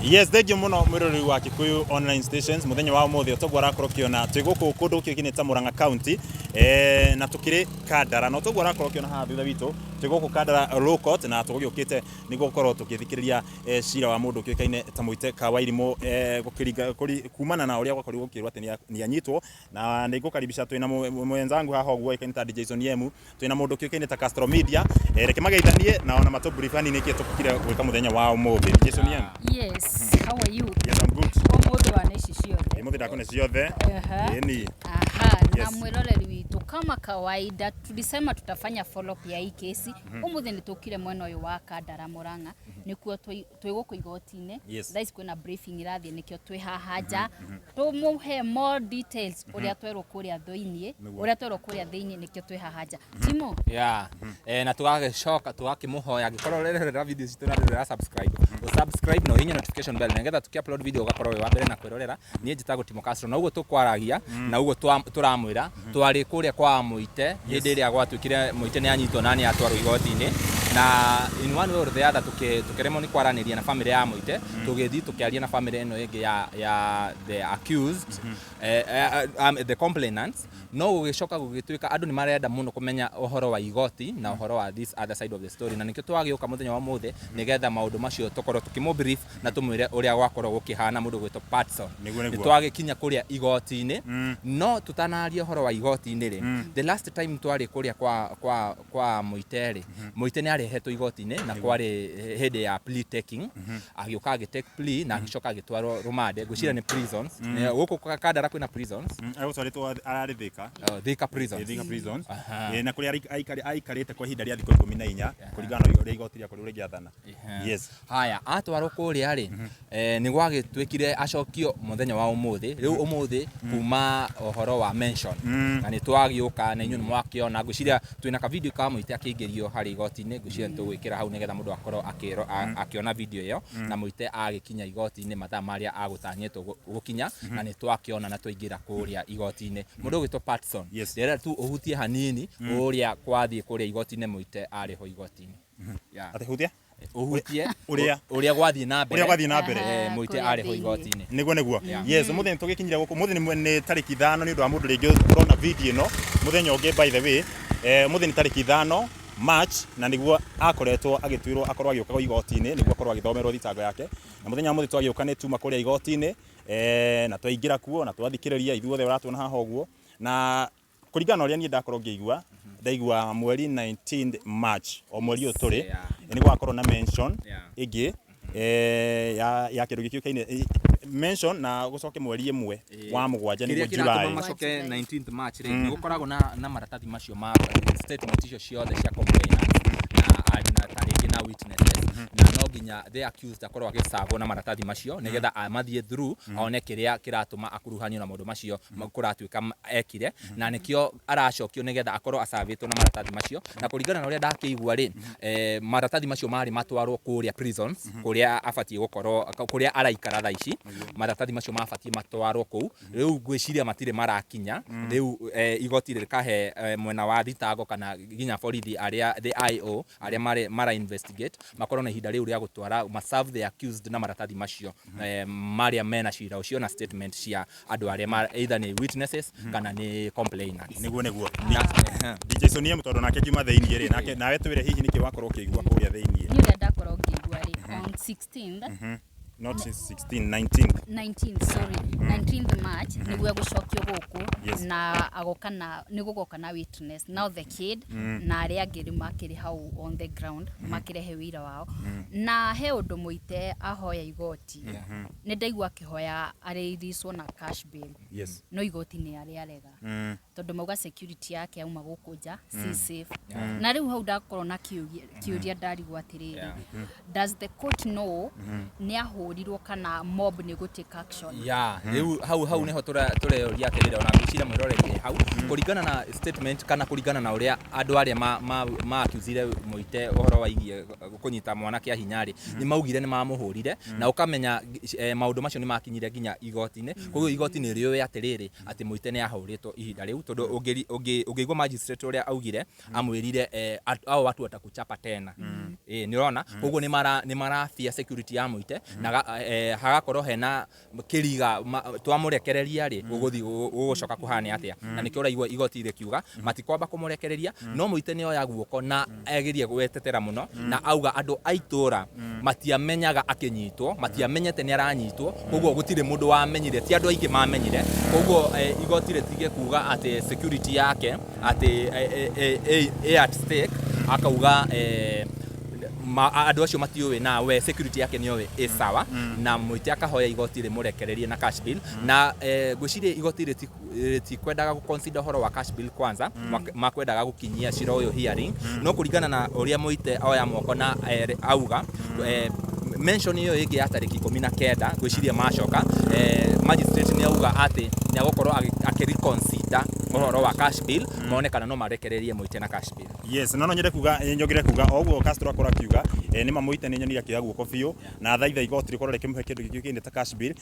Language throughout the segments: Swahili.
Yes, thank you muno mwirori wa Kikuyu online stations muthenya wa mothe otogwa rakorokiona twiguku kundu kigine ta Murang'a County na tukiri Kandara no togwa rakorokiona ha thutha witu twiguku Kandara Low Court na tugiukite nigo korwo tukithikiriria cira wa mundu kiukaine ta Muite Kawairimo gukiringa kumana na uria gwakorirwo kirwa ati ni anyitwo na nigukaribisha twina mwenzangu haha ogwo ikaine ta Jason Yemu twina mundu kiukaine ta Castro Media reke magaithanie na ona matobrifani niki tukire gwika muthenya wa mothe Jason Yemu. Yes. How are you? Yes, I'm good. Mothe wa neci ciothe. Mothe ndakone ciothe. Ni. Aha, na mwiroreri witu kama kawaida tulisema tutafanya follow up ya hii kesi. Umuthe nitukire mwena uyu wa Kandara Murang'a nikuo twiguku igoti-ini. Thais kwina briefing irathie nikio twi haha nja. Tumuhe more details uria twerwo kuria thoini, uria twerwo kuria thiini nikio twi haha nja. Timo? Yeah. Na tugagicoka tugakimuhoya gikorwo rerera video citu na rerera subscribe. Subscribe no hinya notification bell ngetha tuki-upload video ugakorwo wa mbere na kwirorera nie njitagwo Timo Castro na uguo tukwaragia na uguo turamwira twari kuria kwa Muite hindi ria gwatwikire Muite ni anyitwo na ni atwarwo igoti-ini na in one way or the other tukiremo ni kwaraniria na family ya Muite tugithi tukiaria na family eno ingi ya the accused the complainants no gugicoka gugituika andu ni marenda muno kumenya uhoro wa igoti na uhoro wa this other side of the story na nikio twagiuka muthenya wa mothe nigetha maundu macio tukorwo tukimo brief na tumwire uria gwakorwo gukihana mundu gwitwo Patson ni twagikinya kuria igoti-ini no tutanaria uhoro wa igoti-ini ri the last time twari kuria kwa Muite ri Muite ni arehetwo igoti-ini na kwari hindi ya plea taking agiuka take plea na agicoka agitwarwo rumande gwicira ni prisons guku Kandara kwina prisons agutwaritwo ararithika Thika prisons na kuria aikarite kwa ihinda ria thikũ 14 kuringana na uria igoti ria kuri uri giathana. Yes, haya atwarwo kuria ri ni gwagitwikire acokio muthenya wa umuthi riu umuthi kuma uhoro wa mention na ni twagiuka na inyu mwakiona ngwiciria twina ka video ka Muite akingĩrio hari igoti-ini ngwiciria tugwikira hau nigetha mundu akorwo akiona video iyo na Muite agikinya igoti-ini mathaa maria agutanyetwo gukinya na ni twakiona na twaingira kuria igoti-ini mundu gwitwo Patson rera tu uhutie hanini uria kwathie kuria igoti-ini Muite ariho igoti-ini atihutia uhutie uria gwathie na mbere Muite ariho igoti-ini niguo yes muthenya tugikinyira guku muthenya ni tariki 5 ni undu wa mundu ringi urona video ino muthenya ungi by the way muthenya tariki 5 March na niguo akoretwo agitwirwo akorwo agioka igoti-ini niguo akorwo agithomerwo thitango yake na muthenya muthi twagioka ni tuma kuria igoti-ini na twaingira kuo na twathikiriria ithuothe uratuona haha uguo na kuringana uria ni ndakorwo ngĩigua ndaigua mweri 19 March o mweri uyu turi niguo akorwo na mention igi ya kindu gikiukaine mention na gucoke mweri imwe wa mugwanja niguo July macoke 19th March ni gukoragwo na maratathi macio ma statement icio ciothe cia complainants na tariki na witnesses na no ginya the accused akorwo agisavwo na maratathi macio nigetha amathie through aone kiria kiratuma akuruhanio na maundu macio kuratuika ekire na nikio aracokio nigetha akorwo asavitwo na maratathi macio na kuringana na uria ndakiigua ri maratathi macio mari matwarwo kuria prisons kuria afatie gukorwo kuria araikara thaici maratathi macio mafatie matwarwo kuu riu gwiciria matire marakinya riu igoti rikahe mwena wa thitango kana ginya borithi aria the IO aria mara investigate makorwo na ihinda riu ria gutwara serve the accused na maratathi macio maria mena cira ucio na statement cia andu aria either ni witnesses kana ni complainants niguo Jason Yemu tondu nake kiuma theinie ri nake nawe twire hihi niki wakorwo ukigua kuria theinie ni ria ndakorwo ngigua ri on 16th not 16 19th sorry 19th March niguo gucokio guku na agokana nigugoka na witness now the kid na aria angiri makiri hau on the ground makirehe wira wao na he undu Muite ahoya igoti ni ndaigua akihoya areithicwo na cash bail no igoti ni aria arega tondu mauga security yake auma guku nja si safe na riu hau ndakorwo na kiuria ndarigwa atiriri does the court know ni ahurirwo kana mob ni go take action riu hau niho tureoria atiriri ona ngicira mwiroreri hau kuringana na statement kana kuringana na uria andu aria ma accusire Muite uhoro wa igie kunyita mwana kia hinyari ni maugire ni mamuhurire na ukamenya maundu macio ni makinyire ginya igoti-ini koguo igoti-ini riwe atiriri ati Muite ni ahuritwo ihinda riu tondu ungeigwa magistrate uria augire amwirire ao watu watakuchapa tena ni urona koguo ni marafia security ya Muite na hagakorwo hena kiriga twamurekereria ri uguthi ugucoka kuhane atia na nikio raigwa igoti rikiuga matikwamba kumurekereria no muite nio ya guoko na egirie gwetetera muno na auga andu aitura matiamenyaga akinyitwo matiamenyete ni aranyitwo koguo gutire mundu wamenyire ti andu aingi mamenyire koguo igoti ritige kuga ati security yake ati at stake akauga andu acio matiuwe na we security yake niwe sawa na muite akahoya igoti rimurekererie na cash bill na gwiciria igoti ritikwendaga guconsider horo wa cash bill kwanza makwendaga gukinyia cira uyu hearing no kuringana na uria muite oya moko na auga mention iyo igi ya tariki 19 gwiciria macoka magistrate ni auga ati ni agokorwo akireconsider horo wa cash bill mone kana no marekererie muite na cash bill. Yes, no nyende kuga nyongere kuga oguo Castro akora kiuga ni mamuite ni nyoni yakira guoko biu na thaitha igoti rikorwo rikimuhe kindu gikinde ta cash bill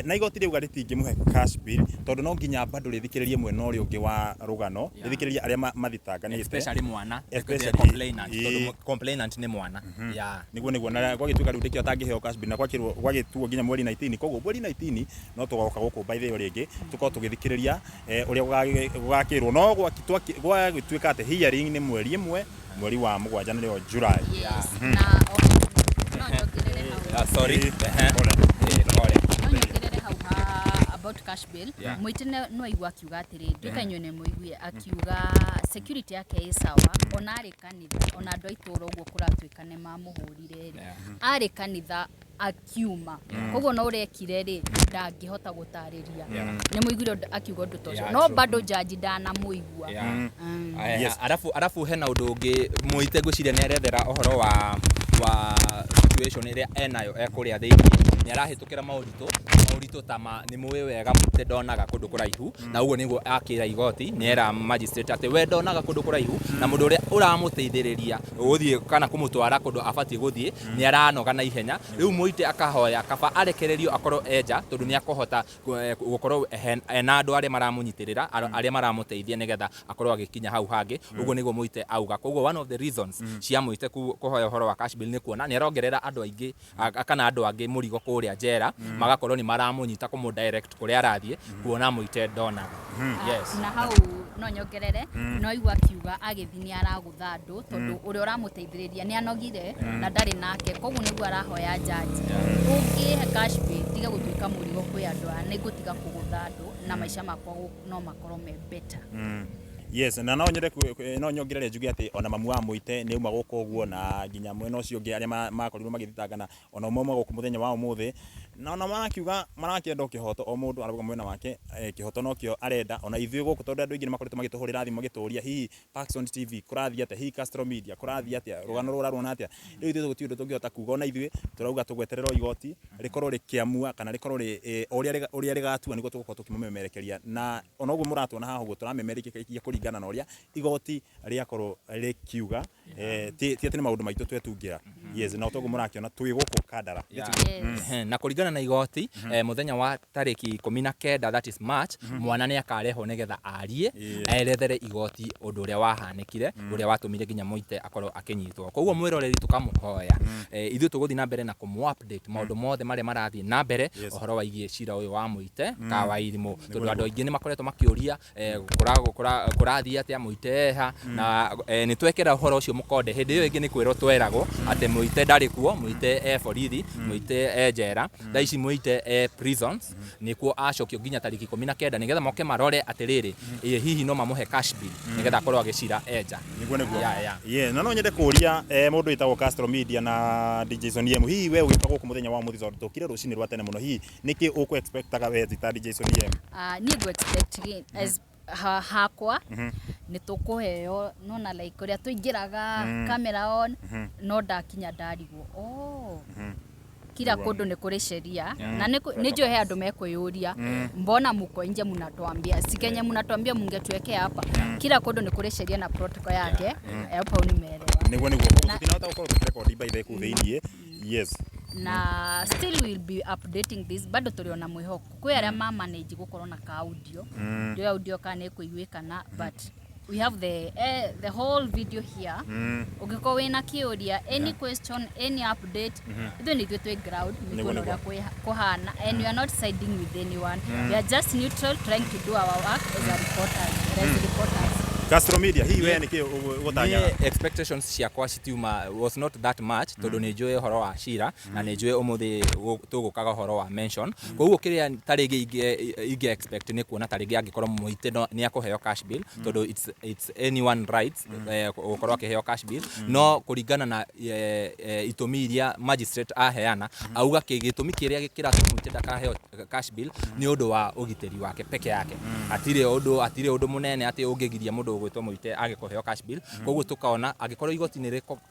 na igoti riuga ritingimuhe cash bill tondu no nginya bado rithikiririe mwena uri ungi wa rugano rithikiririe aria mathitanga especially mwana complainant tondu complainant ni mwana niguo na gwagituka riu ndikio tangiheo cash bill na gwagituo nginya mweri 19 koguo mweri 19 no tugoka guku by the way ringi tuko tugithikiriria uria gugakirwo no gwagituika ate hearing ni mweri imwe mweri wa mugwanja nio July. Na no nyogerere hau sorry about cash bill muite no igwa kiuga atiri ndikanyone muigwe akiuga security yake sawa ona ari kanitha ona andu aituro uguo kuratuikane mamuhurire ari kanitha akiuma koguo no urekire ri ndangihota gutariria ni muigwire akiuga undu tocio no bado judge ndana muigwa arafu hena undu ungi muite gwiciria ni arethera uhoro wa situation iria enayo ekuria thiini ni arahitukira maurito tama ni muwe wega muite ndonaga kundu kuraihu na uguo niguo akira igoti ni era magistrate ati we ndonaga kundu kuraihu na mundu uria uramuteithiriria guthie kana kumutwara kundu abatie guthie ni aranoga na ihenya riu muite akahoya kaba arekererio akorwo eja tondu ni akohota gukorwo ena andu aria maramunyitirira aria maramuteithia nigetha akorwo agikinya hau hangi uguo niguo muite auga koguo one of the reasons cia muite kuhoya horo wa cash bill ni kuona ni arongerera andu aingi kana andu angi murigo kuria njera magakorwo ni maramunyita kumu direct kuria arathie kuona muite ndona yes na hau no nyongerere no igwa kiuga agithini aragutha andu tondu uria uramuteithiriria ni anogire na ndari nake koguo niguo arahoya judge ungihe cash bill tiga gutuika murigo kwi andu ni gutiga kugutha andu na maisha makwa no makorwo me better. Yes, na no nyongerere njuge ati ona mamu wa muite ni uma guko uguo na nginya mwena ucio ngi aria makorirwo magithitangana ona umwe guku muthenya wa umuthi na ona marakiuga marakienda kihoto o mundu arabuga mwena wake kihoto no kio arenda ona ithui guku tondu andu ingi makoretwo magituhurira thimu magituria hihi Paxson TV kurathia ate hihi Castro Media kurathia ate rugano rurarona atia riu ithui gutindu tungihota kuga ona ithui turauga tugweterera igoti rikorwo rikiamua kana rikorwo ri uria rigatua niguo tugukorwo tukimumemerekeria na ona uguo muratwona haha uguo turamemerekeria kuringana na uria igoti riakorwo rikiuga ti ati ni maundu maitu twetungira yes na utogo murakiona twi guku Kandara na kuringana na igoti muthenya wa tariki 19 that is March mwana ni akareho nigetha arie erethere igoti undu uria wahanekire uria watumire nginya muite akorwo akinyitwo koguo mwiroreri tukamuhoya ithu tuguthi na mbere na kumu update maundu mothe mari marathie na mbere uhoro waigie cira uyu wa muite kawa irimu tondu andu aingi ni makoretwo makiuria kurathia atia muite ha na ni twekera uhoro ucio mukonde hindi iyo ingi ni kwirwo tweragwo ati muite ndari kuo muite borithi muite njera tha ici muite prisons nikuo acokio nginya tariki 19 nigetha moke marore atiriri hihi no mamuhe cash bill nigetha akorwo agicira enja niguo na no nyende kuria mundu itagwo Castro Media na DJ Soniem hihi we ugika guku muthenya wa muthi zondo tukire rucini rwa tene muno hihi niki uku expectaga we ta DJ Soniem ni go expect as hakwa ni tukuheo nona like uria tuingiraga camera on no ndakinya ndarigwo kila kundu ni kuri sheria na ni njohe andu mekwiyuria mbona muko nje mnatuambia sikenye mnatuambia mungetuweke hapa kila kundu ni kuri sheria na protocol yake hapo nimeelewa niguo tinahota gukorwo tukirecord by the ku theinie yes na still will be updating this bado turiona mwihoko kwi aria manage gukorwo na ka audio ndio audio kana ikuiguikana but we have the whole video here. Ungiko wina kiuria, any question, any update, ithu ni twe ground mikono ya kuhana, and we are not siding with anyone. We are just neutral, trying to do our work as a reporters. Castro Media hii wewe niki gutanya expectations ciakwa citiuma was not that much tondu ni njue horo wa Shira na ni njue umuthi tugukaga horo wa mention koguo kiria tarigi inge expect ni kuona tarigi angikorwo muite ni akuheo cash bill tondu it's anyone rights gukorwo akiheo cash bill no kuringana na itumi iria magistrate aheana auga gitumi kiria kiratumuite ndakaheo cash bill ni undu wa ugiteri wake peke yake atire undu munene ati ungigiria mundu gwitwo muite agikuheo cash bill koguo tukaona agikorwo igoti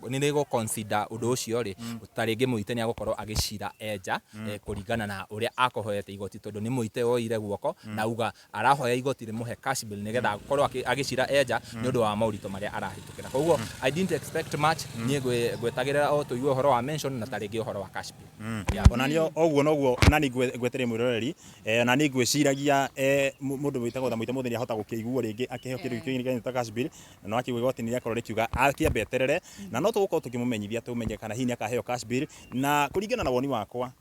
ni rigo consider undu ucio ri utaringi muite ni agukorwo agicira eja kuringana na uria akohoete igoti tondu ni muite oire guoko na uga arahoya igoti rimuhe cash bill nigetha agukorwo agicira eja ni undu wa maurito maria arahitukira koguo I didn't expect much ni gwetagirira o tuigue horo wa mention na taringi horo wa cash bill onanio oguo noguo nani gwetere mwiroreri na ni gwiciragia mundu witagwo tha muite muthenya hota gukigua ringi akiheo kindu kingi ta cash bill no akigwa igoti ni akorwo rikiuga akiambeterere na no tugukorwo tukimumenyithia tumenye kana hinya akaheo cash bill na kuringana na woni wakwa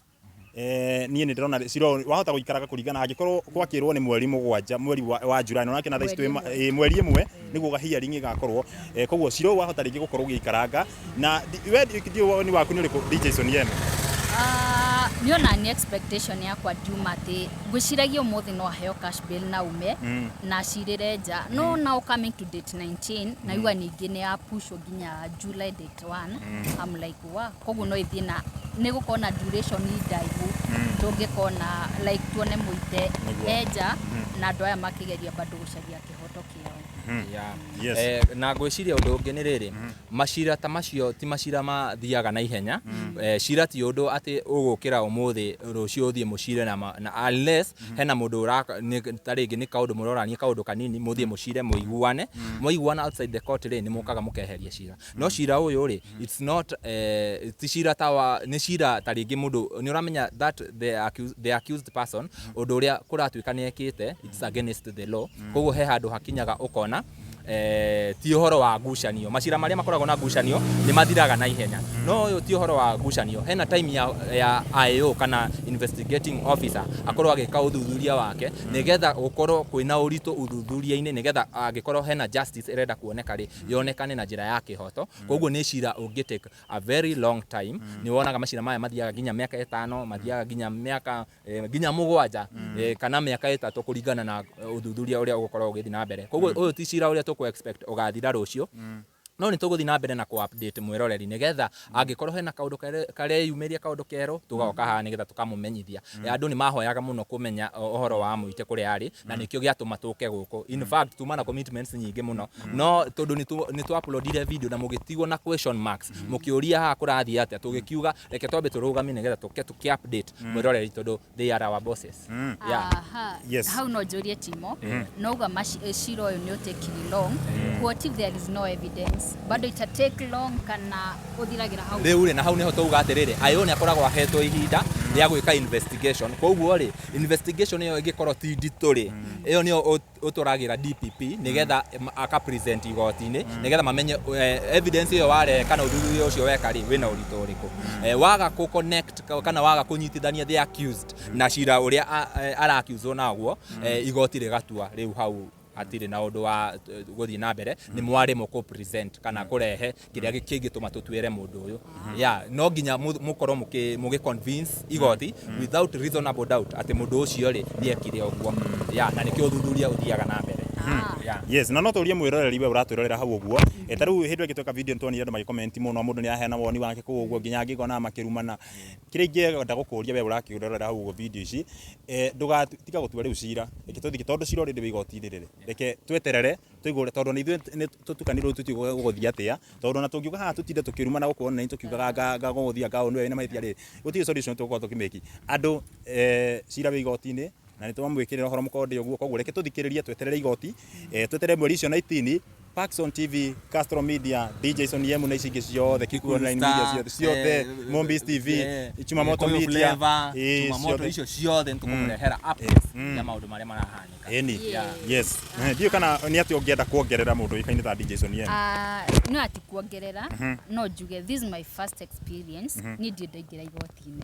nie ni ndirona Shiro wahota guikaraga kuringana angikorwo gwakirwo ni mweri 7 mweri wa Julai no nakina thaicitwe mweri imwe niguo gahiaring igakorwo koguo Shiro wahota ringi gukorwo giikaranga na we ndio woni waku ni uriku DJ Sonieno niona ni expectation yakwa Juma ati gwiciragia umuthi no aheo cash bill na ume na cirire nja no now coming to date 19 na iwa ningi ni a push ginya July date 1 I'm like wa koguo no ithina ni gukona duration ni ndaihu tungikona like tuone muite eja na andu aya makigeria bado gucaria kihoto kiao na gwiciria undu ungi ni riri macira ta macio ti macira mathiaga na ihenya cira ti undu ati ugukira umuthi rucio uthie mucire na unless hena mundu taringi ni kaundu murorania kaundu kanini muthie mucire muiguane outside the court ri ni mukaga mukeheria cira no cira uyu ri it's not ti cira tawa ni cira taringi mundu ni uramenya that the accused person undu uria kuratuika ni ekite it's against the law koguo he handu hakinyaga ukona ti uhoro wa ngucanio macira maria makoragwo na ngucanio ni mathiraga na ihenya no uyu ti uhoro wa ngucanio hena time ya IO kana investigating officer akorwo agika uthuthuria wake nigetha gukorwo kwina urito uthuthuria-ini nigetha agikorwo hena justice irenda kuoneka ri yonekane na njira ya kihoto koguo ni cira ungi take a very long time ni wonaga macira maya mathiaga ginya miaka 5 mathiaga ginya miaka ginya 7 kana miaka 3 kuringana na uthuthuria uria ugukorwo ugithi na mbere koguo uyu ti cira uria ku expect ugathira rucio no ni tuguthi na mbere na ku update mwiroreri nigetha angikorwo hena kaundu kare yumeria kaundu kero tugoka haha nigetha tukamumenyithia andu ni mahoyaga muno kumenya uhoro wa muite kuri ari na nikio giatuma tuke guku in fact tumana commitments nyingi muno no tondu ni tu uploadire video na mugitigwo na question marks mukiuria ha kurathia atia tugikiuga reke twambe turugami nigetha tuki update mwiroreri tondu they are our bosses yes how no jorie timo no ga Shiro yo no take long what if there is no evidence bado ita take long kana uthiragira hau riu na hau niho tuuga atiriri ayo ni akoragwo ahetwo ihinda ria gwika investigation koguo ri investigation iyo ingikorwo ti ndituri iyo niyo uturagira DPP nigetha aka present igoti-ini nigetha mamenye evidence iyo ware kana uthuthuria ucio weka ri wina urito uriku waga ku connect kana waga kunyitithania the accused na cira uria ara accused naguo igoti rigatua riu hau atire na undu wa guthii na mbere ni mwari mu ku present kana kurehe kiria kingituma tutwire mundu uyu no nginya mukorwo mugi convince igoti without reasonable doubt ati mundu ucio ri ni ekire uguo na nikio thuthuria uthiaga na mbere yes na no turie mwiroreri we uratwirorera hau uguo taru hindu ngitoka video ntoni andu magi comment muno mundu ni ahena woni wake ku uguo nginya ngikona makirumana kiria ingenda gukuria we urakirorera hau uguo video ici ndugatiga gutua riu cira reke tuthike tondu cira uri igoti-ini riri reke tweterere tuigure tondu ni ithuĩ tutukanirwo tutigo guthia atia tondu na tungiuga haha tutinde tukirumana gukorwo ni tukiugaga nga guthia nga onu we na mahĩtia rĩ gũtirĩ solution tugukorwo tukimeki andu cira we igoti-ini na ni twamwikirira horo mukonde uguo koguo reke tuthikiririe tweterere igoti tweterere mweri icio 19 Paxson TV, Castro Media, DJ Son Yemu na ici ciothe, Kiku Online Media ciothe, Mombis TV, Chumamoto Media, Chumamoto icio ciothe nitukumurehera updates ya maundu maria marahanika. Yes. Ndio kana ni ati ungienda kuongerera mundu ikaini ta DJ Son Yemu. No ati kuongerera, no njuge this is my first experience. Ni ndio ndaingira igoti-ini.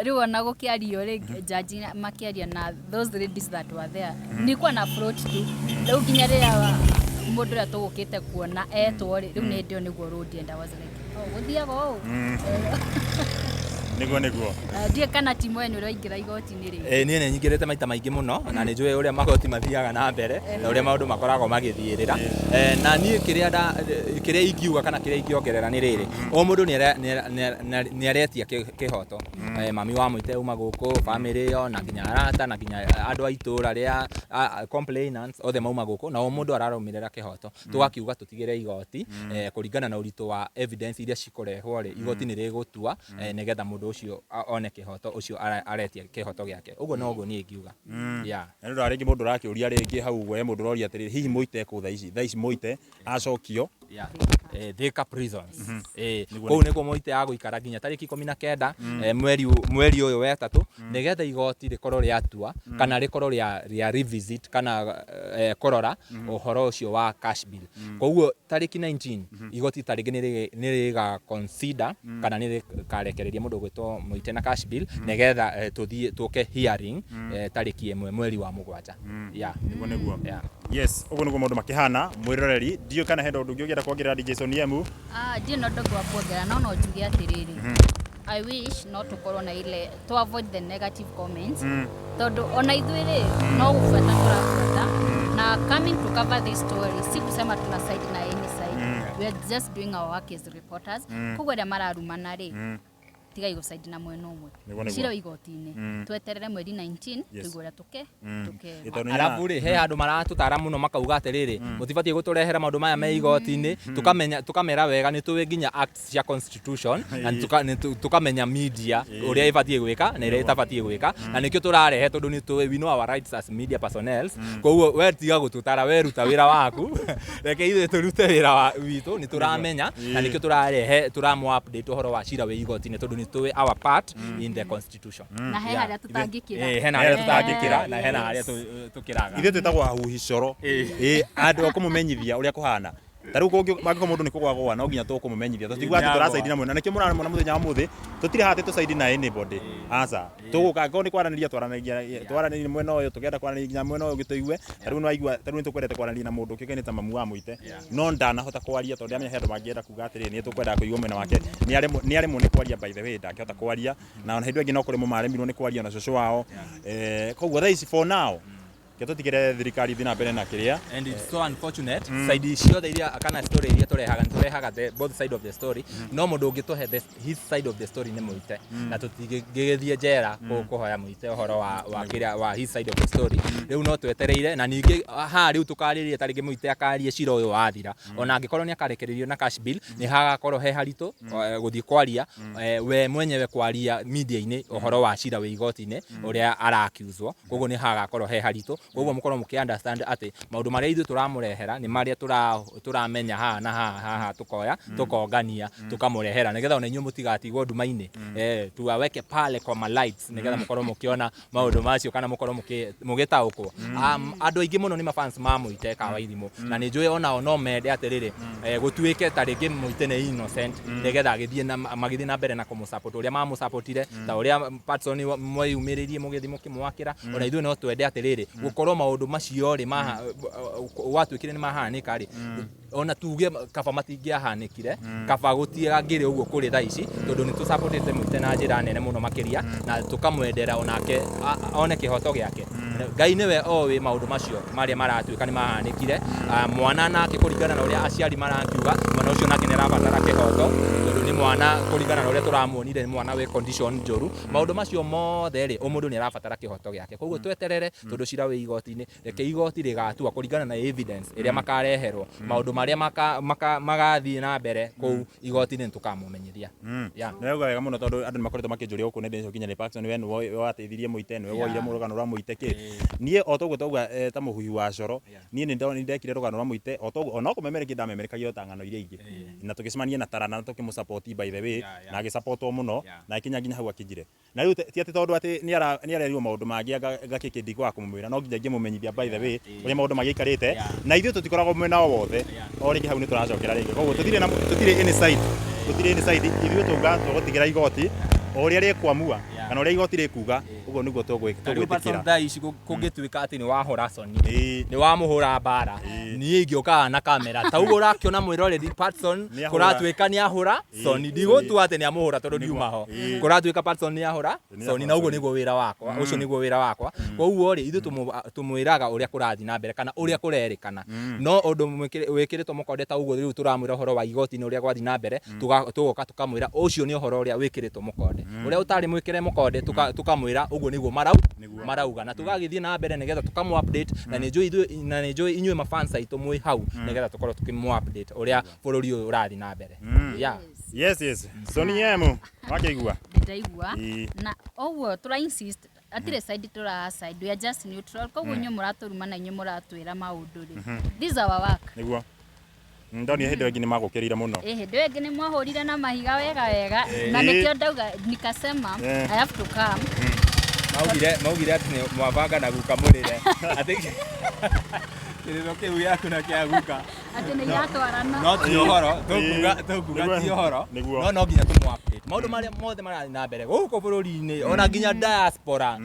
Riu ona gukiario ri jaji makiaria na those ladies that were there nikuwa na float tu riu nginya ria mundu ria tugukite kuona etwo ri riu ni ndio niguo road and I was like guthiaga o niguo ndie kana timu eno iraingira igoti-ini ri ni nyingirite maita maingi muno na ni njue uria magoti mathiaga na mbere na uria maundu makoragwo magithiirira na ni kiria ingiuga kana kiria ingiongerera ni riri o mundu ni aretia kihoto mami wa muite uma guku family yo na nginya arata na nginya andu a itura ria complainants othe mauma guku na o mundu ararumirira kihoto tugakiuga tutigire igoti kuringana na uritu wa evidence iria cikorehwo ri igoti ni rigutua nigetha mundu ucio one kihoto ucio aretia kihoto giake uguo no uguo ni ingiuga ndio aringi mundu rakiuria ringi hau we mundu roria atiri hihi muite ku tha ici muite acokio Thika prisons kou nikuo muite aguikara nginya tariki 19 mweri uyu wa 3 nigetha igoti rikorwo riatua kana rikorwo ria revisit kana korora uhoro ucio wa cash bill koguo tariki 19 igoti tariki ni riga consider kana ni rikarekereria mundu gwitwo muite na cash bill nigetha tuthie tuke hearing tariki 1 mweri wa 7 niguo yes uguo niguo mundu makihana mwiroreri ndio kana hendo undu ngiogera kuongerera DJ Son Yemu ndio no ndogo kuongerera no njuge atiriri I wish not to corona ile to avoid the negative comments tondu ona ithuire no gufuata turafuata na coming to cover this story si kusema tuna side na any side we are just doing our work as reporters kugwera mararumana ri tiga iguside na mwena umwe ciro igoti-ini tweterere mweri 19 tuigura tuke arabu ri he andu maratutara muno makauga atiriri mutibatie guturehera maundu maya me igoti-ini tukamera wega ni tuwe nginya acts cia constitution na tukamenya media uria ibatie gwika na iria itabatie gwika na nikio turarehe tondu ni tuwe we know our rights as media personnel koguo we tiga gututara we ruta wira waku reke ithe turute wira witu ni turamenya na nikio turarehe turamu update uhoro wa cira we igoti-ini tondu to our part in the constitution na he haria tutangikira hena haria tutangikira na hena haria tukiraga ithe twetagwo ahuhicoro andu akumumenyithia uria kuhana taru mangiko mundu nikugwagwa no nginya tukumumenyithia tutigwa ati turasaidi na mwena nikio murana muthenya wa muthi tutire hate tusaidi na anybody aca tuguka ngo ni kwaraniria twaraniria mwena uyu tugenda kwaraniria nginya mwena uyu gituigue taru no aigua taru ni tukwendete kwaraniria na mundu kigene ta mamu wa muite no ndana hota kwaria tondu amenya hendu mangienda kuga atiri ni tukwenda kuigua mwena wake ni ari mu ni kwaria by the way ndakihota kwaria na ona hindu ingi no kuri mu maremirwo ni kwaria na coco wao koguo tha ici for now tutigire thirikari thina mbere na kiria and it's so unfortunate side ciothe iria kana story iria turehaga both side of the story no mundu ungituhe his side of the story ni muite na tutigigithie njera kuhoya muite uhoro wa kiria wa his side of the story riu no twetereire na ningi riu tukaririe taringi muite akarie cira uyu wathira ona angikorwo ni akarekererio na cash bill ni hagakorwo he haritu guthie kwaria we mwenyewe kwaria media-ini uhoro wa cira we igoti-ini uria arakiuzwo koguo ni hagakorwo he haritu koguo mukorwo muki understand ati maundu maria ithu turamurehera ni maria turamenya haha na haha tukoya tukongania tukamurehera nigetha ona inyu mutigatigwo nduma-ini tuaweke pale kwa ma lights nigetha mukorwo mukiona maundu macio kana mukorwo mugitaukwo andu aingi muno ni ma fans ma muite kawairimu na ni njui ona no mende atiriri gutuike taringi muite ni innocent nigetha agithie na magithie na mbere na kumusupport uria mamusupportire ta uria Paxson mweyumiririe mugithi mukimwakira ona ithu no twende atiriri gukorwo maundu macio ri watwikire ni mahanika ri ona tuge kaba matingiahanikire kaba gutia ngire uguo kuri tha ici tondu ni tu supportite muite na njira nene muno makiria na tukamwendera onake one kihoto giake Ngai niwe owi maundu macio maria maratwika ni mahanikire mwana nake kuringana na uria aciari marakiuga mwana ucio nake ni arabatara kihoto tondu ni mwana kuringana na uria turamuonire ni mwana we condition njoru maundu macio mothe ri umundu ni arabatara kihoto giake koguo tweterere tondu cira we igoti-ini reke igoti rigatua kuringana na evidence iria makareherwo maundu maria magathii na mbere kou igoti-inĩ tukamumenyithia. Nĩ wega mũno tondũ andũ nĩmakoretwo makĩnjũria gũkũ nĩ nginya nĩ Paxson we nĩwe wateithirie Mũite nĩwe woire rũgano rwa Mũite kĩ niĩ o toguo twauga ta mũhuhi wa coro niĩ nĩ ndekire rũgano rwa Mũite o toguo ona kũmemerekia ndamemerekagia ta ng'ano iria ingĩ na tũgĩcemania na Tarana na tũkĩmũsupport by the way na agĩsupportwo mũno na akinya nginya hau akĩnjire na rĩu ti atĩ tondũ atĩ nĩ arerirwo maũndũ mangĩ gakĩkĩndi kwa kũmũmwĩra no nginya ngĩmũmenyithia by the way ũrĩa maũndũ magĩikarĩte na ithuĩ tũtikoragwo mwena o wothe o rĩngĩ hau nĩ tũracokera rĩngĩ koguo tũtirĩ inside ithuĩ tũuga tũgũtigĩra igoti o ũrĩa rĩkwamua kana ũrĩa igoti rĩkuga ũguo nĩguo tũgwĩtĩkĩra thaa ici kũngĩtuĩka atĩ nĩ wahũra Soni nĩ wamũhũra mbara niĩ ingĩũkaga na kamera ta ũguo ũrakĩona mwĩroreri Patson kũratuĩka nĩ ahũra Soni ndigũtua atĩ nĩ amũhũra tondũ ndiuma ho kũratuĩka Patson nĩ ahũra Soni na ũguo nĩguo wĩra wakwa ũcio nĩguo wĩra wakwa koguo rĩ ithuĩ tũmwĩraga ũrĩa kũrathiĩ na mbere kana ũrĩa kũrerĩkana no ũndũ wĩkĩrĩtwo mũkonde ta ũguo rĩu tũramwĩra ũhoro wa igoti-inĩ ũrĩa gwathiĩ na mbere tũgoka tũkamwĩra ũcio nĩ ũhoro ũrĩa wĩkĩrĩtwo mũkonde ũrĩa ũtarĩ mwĩkĩre mũkonde tukamwĩra ũguo nĩguo marauga na tũgagĩthiĩ na mbere nĩgetha tũkamũ update na nĩ njũĩ inyuĩ mafans aitũ mwĩ hau nĩgetha tũkorwo tũkĩmũ update ũrĩa bũrũri ũyũ ũrathiĩ na mbere. Yes Soni yemu wakĩigua ndaigua na ũguo tũra insist atire side we are just neutral koguo inyuĩ mũratũruma na inyuĩ mũratwĩra maũndũ rĩ this is our work nĩguo ndoni hĩndĩ ĩngĩ nĩ magũkĩrĩire mũno hĩndĩ ĩngĩ nĩ mwahũrire na mahiga wega na nĩkĩo ndauga nikasema I have to come maugire atĩ nĩ mwabanga na guka mũrĩre kĩrĩro kĩu gĩaku na kĩa guka atĩ nĩ gĩatwarana no ti ũhoro tũkuga ti ũhoro no nginya tũmũ update maũndũ marĩa mothe marathiĩ na mbere gũkũ bũrũri-inĩ ona nginya diaspora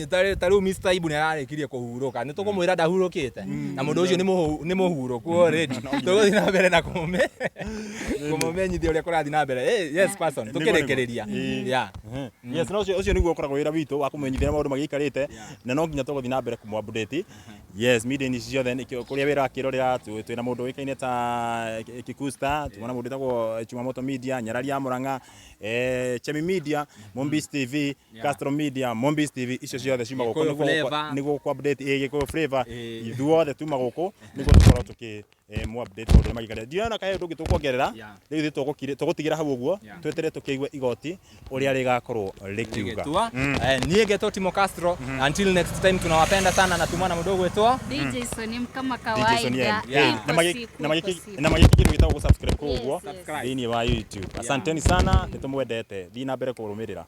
ta rĩu Mr. Ibu nĩ ararĩkirie kũhurũka nĩ tũkũmwĩra ndahurũkĩte na mũndũ ũcio nĩ mũhurũku already tũgũthiĩ na mbere na kũmũmenyithia ũrĩa kũrathiĩ na mbere yes person tũkĩrĩkĩrĩria yes no ũcio nĩguo ũkoragwo wĩra witũ wa kũmenyithia maũndũ magĩikarĩte na no nginya tũgũthiĩ na mbere kũmũ update yes media-inĩ ciothe kũrĩa wĩra akĩrorera twĩna mũndũ ũĩkaine ta Kikusta tũmona mũndũ wĩtagwo Chumamoto Media Nyarari ya Mũrang'a Chemi Media Mombis TV Castro Media Mombis TV icio ciothe ciuma gũkũ nĩguo ku update Gĩkũyũ Flavour ithuothe tuma gũkũ nĩguo tũkorwo mu update maũndũ magĩikarĩte ndiona kaĩ ũndũ ũngĩ tũkuongerera rĩu tũgũtigĩra hau ũguo twetere tũkĩigue igoti ũrĩa rĩgakorwo rĩkiuga niĩ ngetwo Timo Castro until next time tunawapenda sana na tumana mũndũ gwĩtwo DJ Soni kama kawaida na magĩkĩgĩrwo gĩtagwo gũ subscribe kũguo thĩinĩ wa YouTube asanteni sana nĩ tũmwendete thiĩ na mbere kũrũmĩrĩra.